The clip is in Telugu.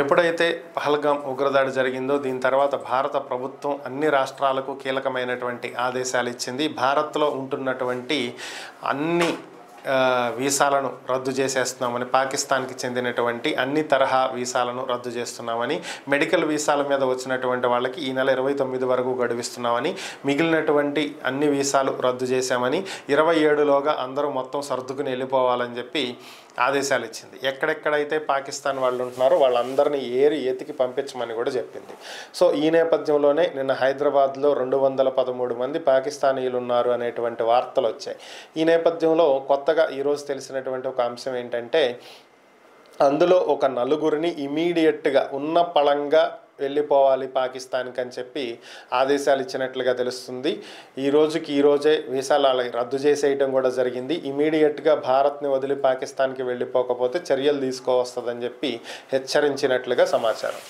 ఎప్పుడైతే పహల్గాం ఉగ్రదాడి జరిగిందో దీని తర్వాత భారత ప్రభుత్వం అన్ని రాష్ట్రాలకు కీలకమైనటువంటి ఆదేశాలు ఇచ్చింది. భారత్లో ఉంటున్నటువంటి అన్ని వీసాలను రద్దు చేసేస్తున్నామని, పాకిస్తాన్కి చెందినటువంటి అన్ని తరహా వీసాలను రద్దు చేస్తున్నామని, మెడికల్ వీసాల మీద వచ్చినటువంటి వాళ్ళకి ఈ నెల 29 వరకు గడువిస్తున్నామని, మిగిలినటువంటి అన్ని వీసాలు రద్దు చేశామని, 27లోగా అందరూ మొత్తం సర్దుకుని వెళ్ళిపోవాలని చెప్పి ఆదేశాలు ఇచ్చింది. ఎక్కడెక్కడైతే పాకిస్తాన్ వాళ్ళు ఉంటున్నారో వాళ్ళందరినీ ఎతికి పంపించమని కూడా చెప్పింది. సో ఈ నేపథ్యంలోనే నిన్న హైదరాబాద్లో 213 మంది పాకిస్తానీయులు ఉన్నారు అనేటువంటి వార్తలు వచ్చాయి. ఈ నేపథ్యంలో కొత్తగా ఈరోజు తెలిసినటువంటి ఒక అంశం ఏంటంటే, అందులో ఒక నలుగురిని ఇమీడియట్గా ఉన్న పళంగా వెళ్ళిపోవాలి పాకిస్తాన్కి అని చెప్పి ఆదేశాలు ఇచ్చినట్లుగా తెలుస్తుంది. ఈ రోజే వీసాలు రద్దు చేసేయడం కూడా జరిగింది. ఇమీడియట్గా భారత్ని వదిలి పాకిస్తాన్కి వెళ్ళిపోకపోతే చర్యలు తీసుకోవస్తుందని చెప్పి హెచ్చరించినట్లుగా సమాచారం.